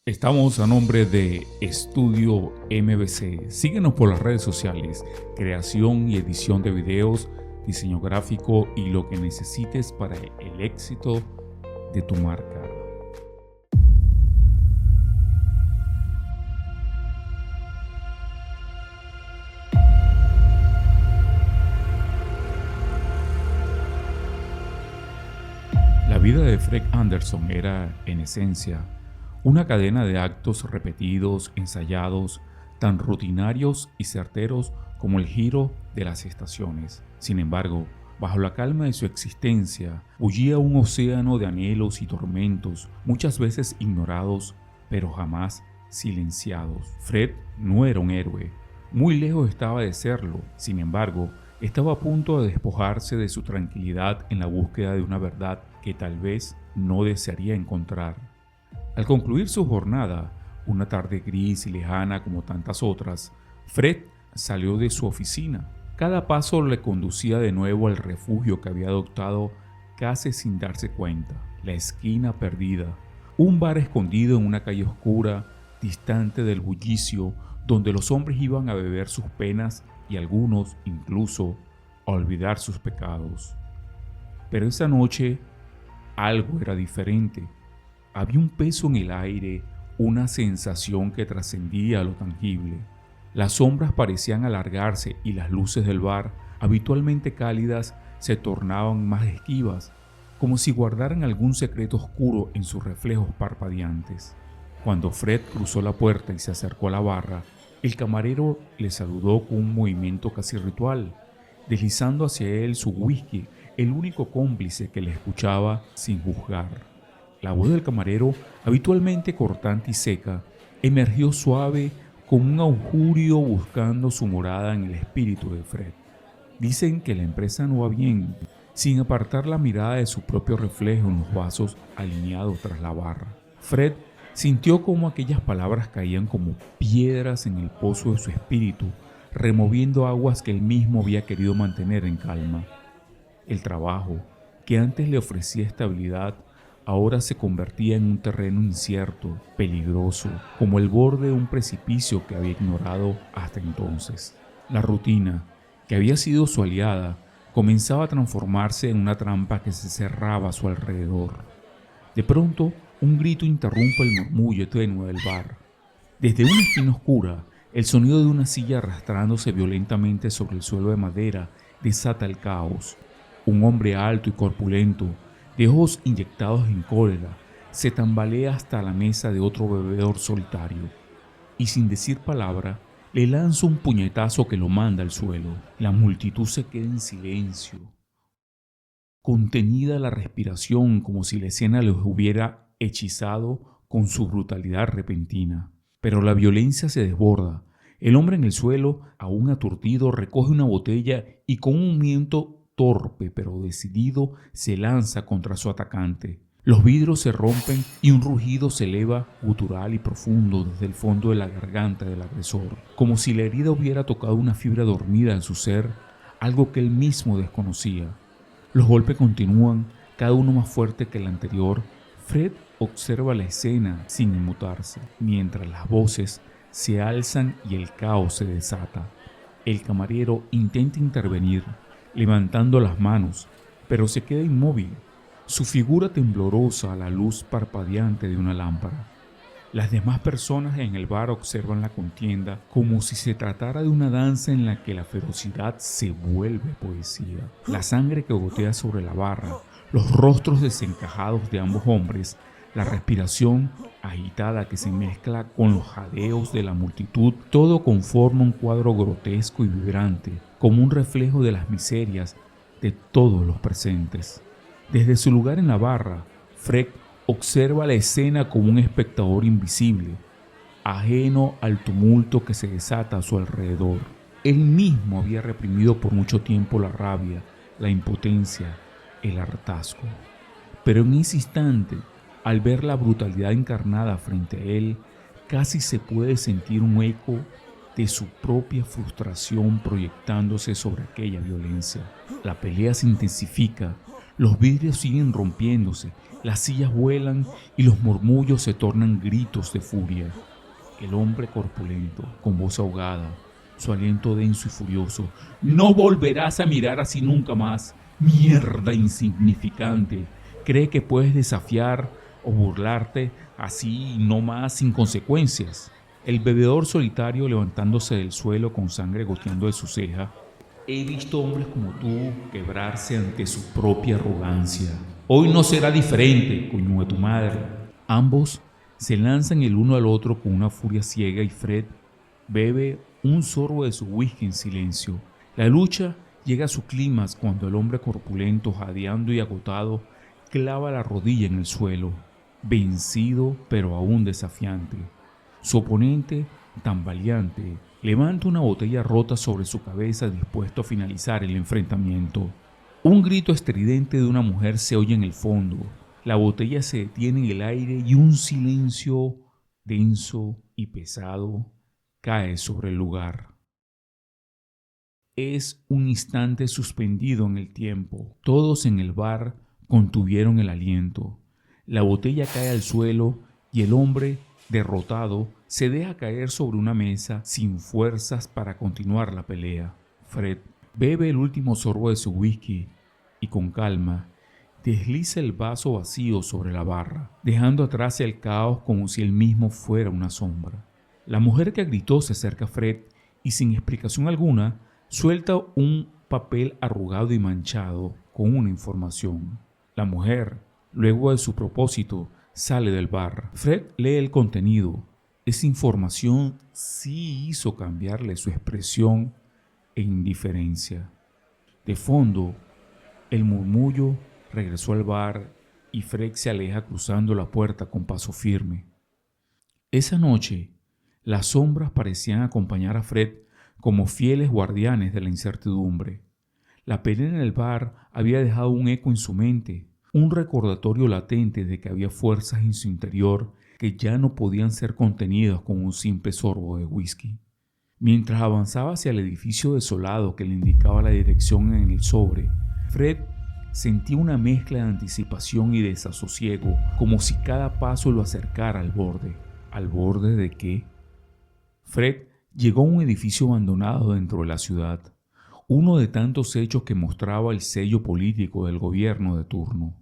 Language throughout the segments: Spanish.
Estamos a nombre de Estudio MBC. Síguenos por las redes sociales, creación y edición de videos, diseño gráfico y lo que necesites para el éxito de tu marca. La vida de Fred Anderson era, en esencia, una cadena de actos repetidos, ensayados, tan rutinarios y certeros como el giro de las estaciones. Sin embargo, bajo la calma de su existencia, bullía un océano de anhelos y tormentos, muchas veces ignorados, pero jamás silenciados. Fred no era un héroe, muy lejos estaba de serlo. Sin embargo, estaba a punto de despojarse de su tranquilidad en la búsqueda de una verdad que tal vez no desearía encontrar. Al concluir su jornada, una tarde gris y lejana como tantas otras, Fred salió de su oficina. Cada paso le conducía de nuevo al refugio que había adoptado casi sin darse cuenta, la esquina perdida, un bar escondido en una calle oscura, distante del bullicio, donde los hombres iban a beber sus penas y algunos incluso a olvidar sus pecados. Pero esa noche algo era diferente. Había un peso en el aire, una sensación que trascendía lo tangible. Las sombras parecían alargarse y las luces del bar, habitualmente cálidas, se tornaban más esquivas, como si guardaran algún secreto oscuro en sus reflejos parpadeantes. Cuando Fred cruzó la puerta y se acercó a la barra, el camarero le saludó con un movimiento casi ritual, deslizando hacia él su whisky, el único cómplice que le escuchaba sin juzgar. La voz del camarero, habitualmente cortante y seca, emergió suave como un augurio buscando su morada en el espíritu de Fred. Dicen que la empresa no va bien, sin apartar la mirada de su propio reflejo en los vasos alineados tras la barra. Fred sintió como aquellas palabras caían como piedras en el pozo de su espíritu, removiendo aguas que él mismo había querido mantener en calma. El trabajo, que antes le ofrecía estabilidad, ahora se convertía en un terreno incierto, peligroso, como el borde de un precipicio que había ignorado hasta entonces. La rutina, que había sido su aliada, comenzaba a transformarse en una trampa que se cerraba a su alrededor. De pronto, un grito interrumpe el murmullo tenue del bar. Desde una esquina oscura, el sonido de una silla arrastrándose violentamente sobre el suelo de madera desata el caos. Un hombre alto y corpulento, de ojos inyectados en cólera, se tambalea hasta la mesa de otro bebedor solitario y sin decir palabra le lanza un puñetazo que lo manda al suelo. La multitud se queda en silencio, contenida la respiración como si la escena los hubiera hechizado con su brutalidad repentina. Pero la violencia se desborda. El hombre en el suelo, aún aturdido, recoge una botella y con un movimiento torpe pero decidido se lanza contra su atacante. Los vidrios se rompen y un rugido se eleva gutural y profundo desde el fondo de la garganta del agresor, como si la herida hubiera tocado una fibra dormida en su ser, algo que él mismo desconocía. Los golpes continúan, cada uno más fuerte que el anterior. Fred observa la escena sin inmutarse, mientras las voces se alzan y el caos se desata. El camarero intenta intervenir, levantando las manos, pero se queda inmóvil, su figura temblorosa a la luz parpadeante de una lámpara. Las demás personas en el bar observan la contienda como si se tratara de una danza en la que la ferocidad se vuelve poesía. La sangre que gotea sobre la barra, los rostros desencajados de ambos hombres, la respiración agitada que se mezcla con los jadeos de la multitud, todo conforma un cuadro grotesco y vibrante, como un reflejo de las miserias de todos los presentes. Desde su lugar en la barra, Fred observa la escena como un espectador invisible, ajeno al tumulto que se desata a su alrededor. Él mismo había reprimido por mucho tiempo la rabia, la impotencia, el hartazgo. Pero en ese instante, al ver la brutalidad encarnada frente a él, casi se puede sentir un eco de su propia frustración proyectándose sobre aquella violencia. La pelea se intensifica, Los vidrios siguen rompiéndose, las sillas vuelan y los murmullos se tornan gritos de furia. El hombre corpulento, con voz ahogada, su aliento denso y furioso. No volverás a mirar así nunca más. Mierda insignificante. Cree que puedes desafiar o burlarte así y no más sin consecuencias. El bebedor solitario levantándose del suelo con sangre goteando de su ceja. He visto hombres como tú quebrarse ante su propia arrogancia. Hoy no será diferente, coño de tu madre. Ambos se lanzan el uno al otro con una furia ciega y Fred bebe un sorbo de su whisky en silencio. La lucha llega a su clímax cuando el hombre corpulento, jadeando y agotado, clava la rodilla en el suelo, vencido pero aún desafiante. Su oponente, tambaleante, levanta una botella rota sobre su cabeza dispuesto a finalizar el enfrentamiento. Un grito estridente de una mujer se oye en el fondo. La botella se detiene en el aire y un silencio denso y pesado cae sobre el lugar. Es un instante suspendido en el tiempo. Todos en el bar contuvieron el aliento. La botella cae al suelo y el hombre, derrotado, se deja caer sobre una mesa sin fuerzas para continuar la pelea. Fred bebe el último sorbo de su whisky y con calma desliza el vaso vacío sobre la barra, dejando atrás el caos como si él mismo fuera una sombra. La mujer que gritó se acerca a Fred y sin explicación alguna suelta un papel arrugado y manchado con una información. La mujer, luego de su propósito, sale del bar. Fred lee el contenido. Esa información sí hizo cambiarle su expresión e indiferencia. De fondo, el murmullo regresó al bar y Fred se aleja cruzando la puerta con paso firme. Esa noche, las sombras parecían acompañar a Fred como fieles guardianes de la incertidumbre. La pelea en el bar había dejado un eco en su mente, un recordatorio latente de que había fuerzas en su interior que ya no podían ser contenidas con un simple sorbo de whisky. Mientras avanzaba hacia el edificio desolado que le indicaba la dirección en el sobre, Fred sentía una mezcla de anticipación y desasosiego, como si cada paso lo acercara al borde. ¿Al borde de qué? Fred llegó a un edificio abandonado dentro de la ciudad, uno de tantos hechos que mostraba el sello político del gobierno de turno.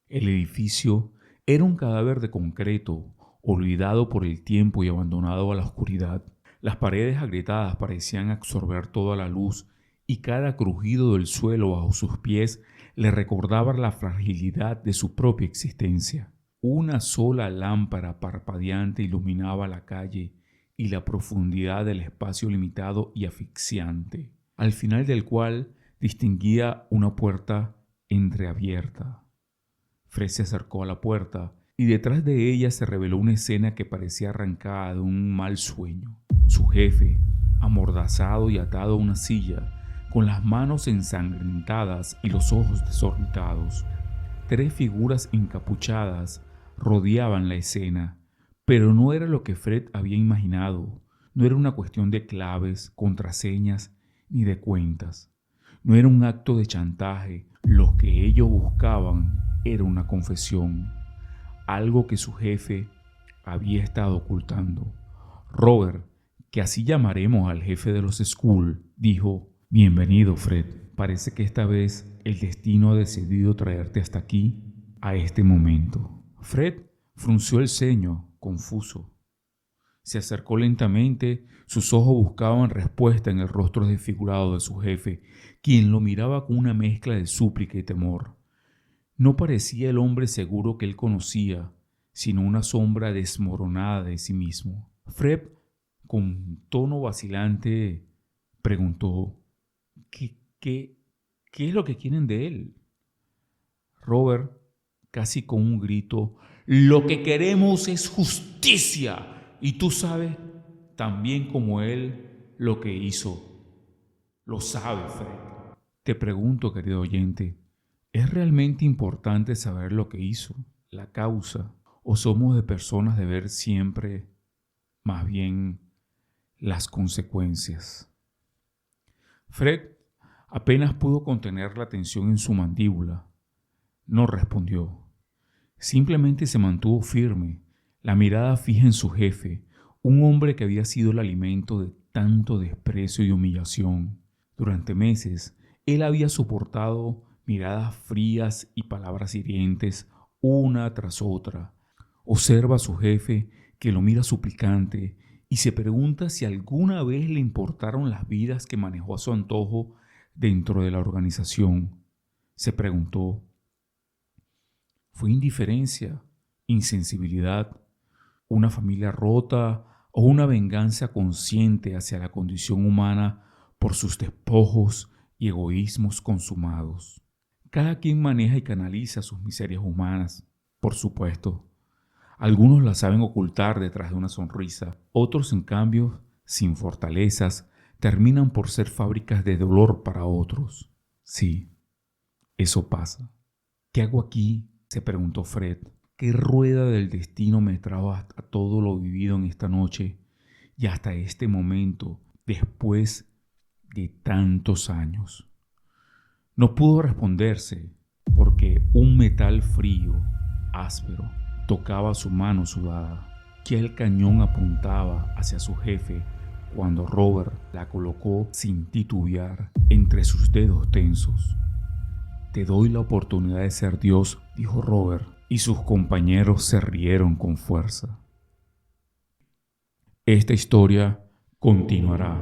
El edificio era un cadáver de concreto, olvidado por el tiempo y abandonado a la oscuridad. Las paredes agrietadas parecían absorber toda la luz y cada crujido del suelo bajo sus pies le recordaba la fragilidad de su propia existencia. Una sola lámpara parpadeante iluminaba la calle y la profundidad del espacio limitado y asfixiante, al final del cual distinguía una puerta entreabierta. Fred se acercó a la puerta y detrás de ella se reveló una escena que parecía arrancada de un mal sueño. Su jefe, amordazado y atado a una silla, con las manos ensangrentadas y los ojos desorbitados. 3 figuras encapuchadas rodeaban la escena, pero no era lo que Fred había imaginado. No era una cuestión de claves, contraseñas ni de cuentas. No era un acto de chantaje. Lo que ellos buscaban era una confesión, algo que su jefe había estado ocultando. Robert, que así llamaremos al jefe de los Skrull, dijo: «Bienvenido, Fred. Parece que esta vez el destino ha decidido traerte hasta aquí, a este momento». Fred frunció el ceño, confuso. Se acercó lentamente, sus ojos buscaban respuesta en el rostro desfigurado de su jefe, quien lo miraba con una mezcla de súplica y temor. No parecía el hombre seguro que él conocía, sino una sombra desmoronada de sí mismo. Fred, con tono vacilante, preguntó: ¿Qué es lo que quieren de él? Robert, casi con un grito: «Lo que queremos es justicia, y tú sabes tan bien como él lo que hizo». Lo sabe, Fred. Te pregunto, querido oyente, ¿es realmente importante saber lo que hizo, la causa, o somos de personas de ver siempre, más bien, las consecuencias? Fred apenas pudo contener la tensión en su mandíbula. no respondió. Simplemente se mantuvo firme, la mirada fija en su jefe, un hombre que había sido el alimento de tanto desprecio y humillación. Durante meses, él había soportado miradas frías y palabras hirientes una tras otra. Observa a su jefe que lo mira suplicante y se pregunta si alguna vez le importaron las vidas que manejó a su antojo dentro de la organización. Se preguntó, ¿fue indiferencia, insensibilidad, una familia rota o una venganza consciente hacia la condición humana por sus despojos y egoísmos consumados? Cada quien maneja y canaliza sus miserias humanas, por supuesto. Algunos las saben ocultar detrás de una sonrisa, otros en cambio, sin fortalezas, terminan por ser fábricas de dolor para otros. Sí, eso pasa. ¿Qué hago aquí?, se preguntó Fred. ¿Qué rueda del destino me trajo hasta todo lo vivido en esta noche y hasta este momento después de tantos años? No pudo responderse porque un metal frío, áspero, tocaba su mano sudada. Que el cañón apuntaba hacia su jefe cuando Robert la colocó sin titubear entre sus dedos tensos. «Te doy la oportunidad de ser Dios», dijo Robert, y sus compañeros se rieron con fuerza. Esta historia continuará.